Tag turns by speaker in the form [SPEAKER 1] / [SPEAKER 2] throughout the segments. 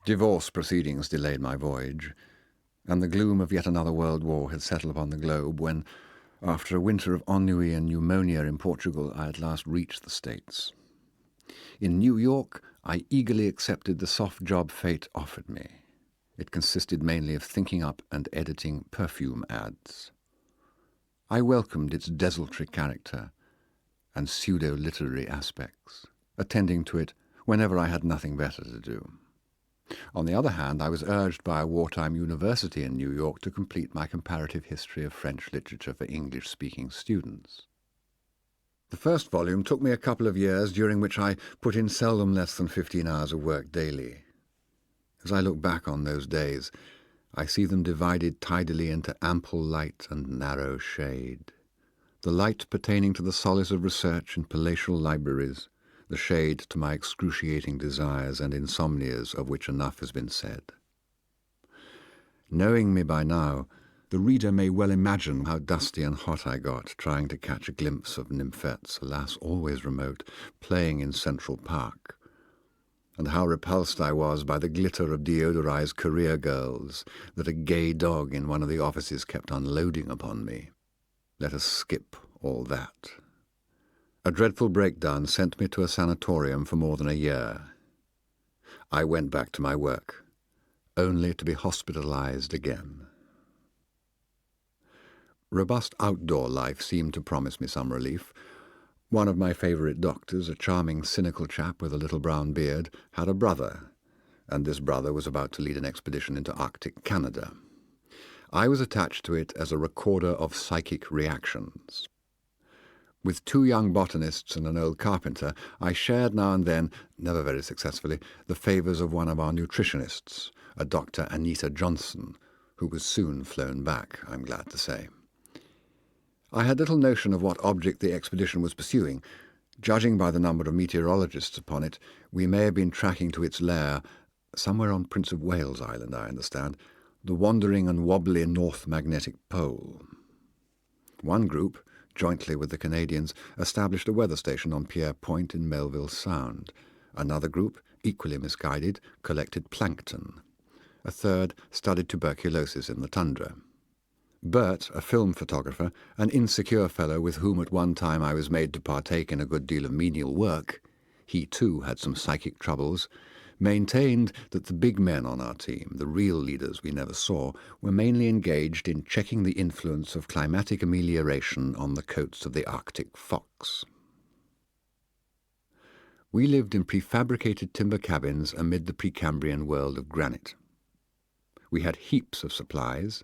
[SPEAKER 1] Divorce proceedings delayed my voyage, and the gloom of yet another world war had settled upon the globe when, after a winter of ennui and pneumonia in Portugal, I at last reached the States. In New York, I eagerly accepted the soft job fate offered me. It consisted mainly of thinking up and editing perfume ads. I welcomed its desultory character and pseudo-literary aspects, attending to it whenever I had nothing better to do. On the other hand, I was urged by a wartime university in New York to complete my comparative history of French literature for English-speaking students. The first volume took me a couple of years, during which I put in seldom less than 15 hours of work daily. As I look back on those days, I see them divided tidily into ample light and narrow shade. The light pertaining to the solace of research in palatial libraries, the shade to my excruciating desires and insomnias, of which enough has been said. Knowing me by now, the reader may well imagine how dusty and hot I got trying to catch a glimpse of nymphets, alas always remote, playing in Central Park, and how repulsed I was by the glitter of deodorized career girls that a gay dog in one of the offices kept unloading upon me. Let us skip all that. A dreadful breakdown sent me to a sanatorium for more than a year. I went back to my work, only to be hospitalized again. Robust outdoor life seemed to promise me some relief. One of my favourite doctors, a charming, cynical chap with a little brown beard, had a brother, and this brother was about to lead an expedition into Arctic Canada. I was attached to it as a recorder of psychic reactions. With 2 young botanists and an old carpenter, I shared now and then, never very successfully, the favours of one of our nutritionists, a Dr. Anita Johnson, who was soon flown back, I'm glad to say. I had little notion of what object the expedition was pursuing. Judging by the number of meteorologists upon it, we may have been tracking to its lair, somewhere on Prince of Wales Island, I understand, the wandering and wobbly North Magnetic Pole. One group, jointly with the Canadians, established a weather station on Pierre Point in Melville Sound. Another group, equally misguided, collected plankton. A third studied tuberculosis in the tundra. Bert, a film photographer, an insecure fellow with whom at one time I was made to partake in a good deal of menial work, he too had some psychic troubles, maintained that the big men on our team, the real leaders we never saw, were mainly engaged in checking the influence of climatic amelioration on the coats of the Arctic fox. We lived in prefabricated timber cabins amid the Precambrian world of granite. We had heaps of supplies,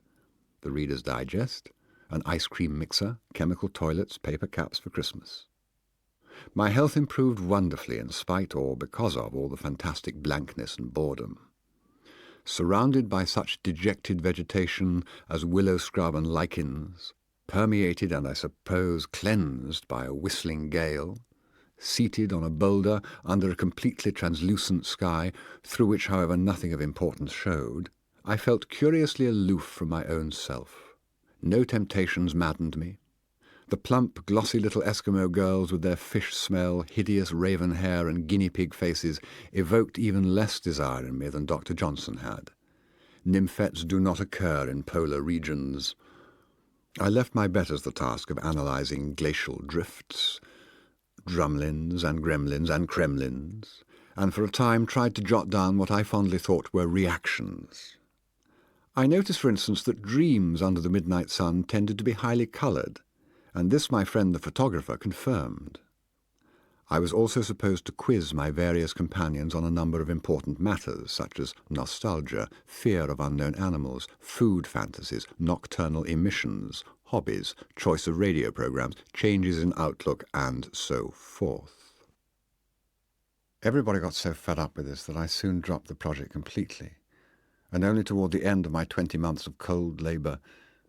[SPEAKER 1] the Reader's Digest, an ice cream mixer, chemical toilets, paper caps for Christmas. My health improved wonderfully in spite or because of all the fantastic blankness and boredom. Surrounded by such dejected vegetation as willow scrub and lichens, permeated and I suppose cleansed by a whistling gale, seated on a boulder under a completely translucent sky, through which, however, nothing of importance showed, I felt curiously aloof from my own self. No temptations maddened me. The plump, glossy little Eskimo girls with their fish smell, hideous raven hair and guinea pig faces evoked even less desire in me than Dr. Johnson had. Nymphets do not occur in polar regions. I left my betters the task of analysing glacial drifts, drumlins and gremlins and kremlins, and for a time tried to jot down what I fondly thought were reactions. I noticed, for instance, that dreams under the midnight sun tended to be highly coloured, and this my friend the photographer confirmed. I was also supposed to quiz my various companions on a number of important matters, such as nostalgia, fear of unknown animals, food fantasies, nocturnal emissions, hobbies, choice of radio programs, changes in outlook, and so forth. Everybody got so fed up with this that I soon dropped the project completely, and only toward the end of my 20 months of cold labour,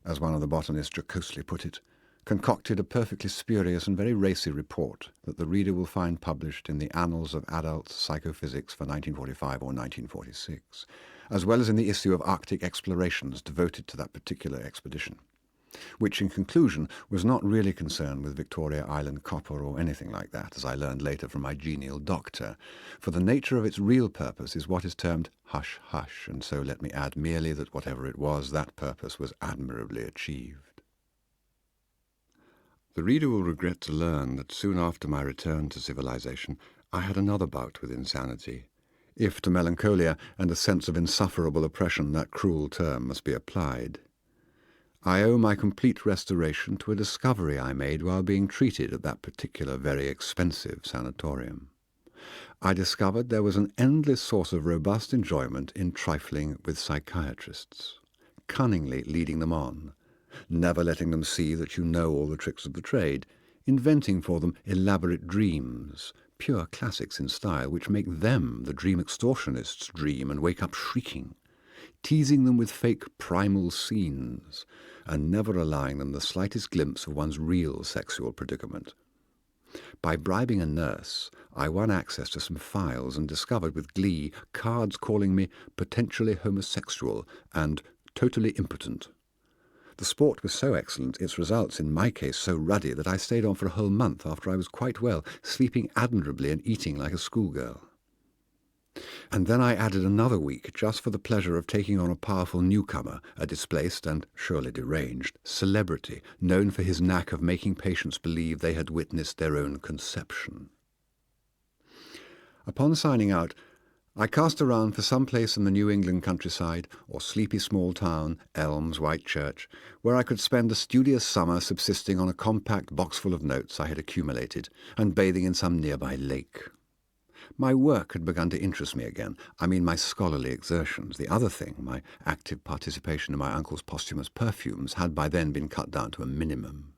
[SPEAKER 1] as one of the botanists jocosely put it, concocted a perfectly spurious and very racy report that the reader will find published in the Annals of Adult Psychophysics for 1945 or 1946, as well as in the issue of Arctic Explorations devoted to that particular expedition. which in conclusion was not really concerned with Victoria Island copper or anything like that, as I learned later from my genial doctor, for the nature of its real purpose is what is termed hush-hush, and so let me add merely that whatever it was, that purpose was admirably achieved. The reader will regret to learn that soon after my return to civilization, I had another bout with insanity, if to melancholia and a sense of insufferable oppression that cruel term must be applied. I owe my complete restoration to a discovery I made while being treated at that particular very expensive sanatorium. I discovered there was an endless source of robust enjoyment in trifling with psychiatrists, cunningly leading them on, never letting them see that you know all the tricks of the trade, inventing for them elaborate dreams, pure classics in style, which make them, the dream extortionists, dream and wake up shrieking, teasing them with fake primal scenes, and never allowing them the slightest glimpse of one's real sexual predicament. By bribing a nurse, I won access to some files and discovered with glee cards calling me potentially homosexual and totally impotent. The sport was so excellent, its results in my case so ruddy, that I stayed on for a whole month after I was quite well, sleeping admirably and eating like a schoolgirl. And then I added another week just for the pleasure of taking on a powerful newcomer, a displaced and surely deranged celebrity, known for his knack of making patients believe they had witnessed their own conception. Upon signing out, I cast around for some place in the New England countryside, or sleepy small town, Elms, Whitechurch, where I could spend a studious summer subsisting on a compact boxful of notes I had accumulated, and bathing in some nearby lake. My work had begun to interest me again. I mean my scholarly exertions. The other thing, my active participation in my uncle's posthumous perfumes, had by then been cut down to a minimum.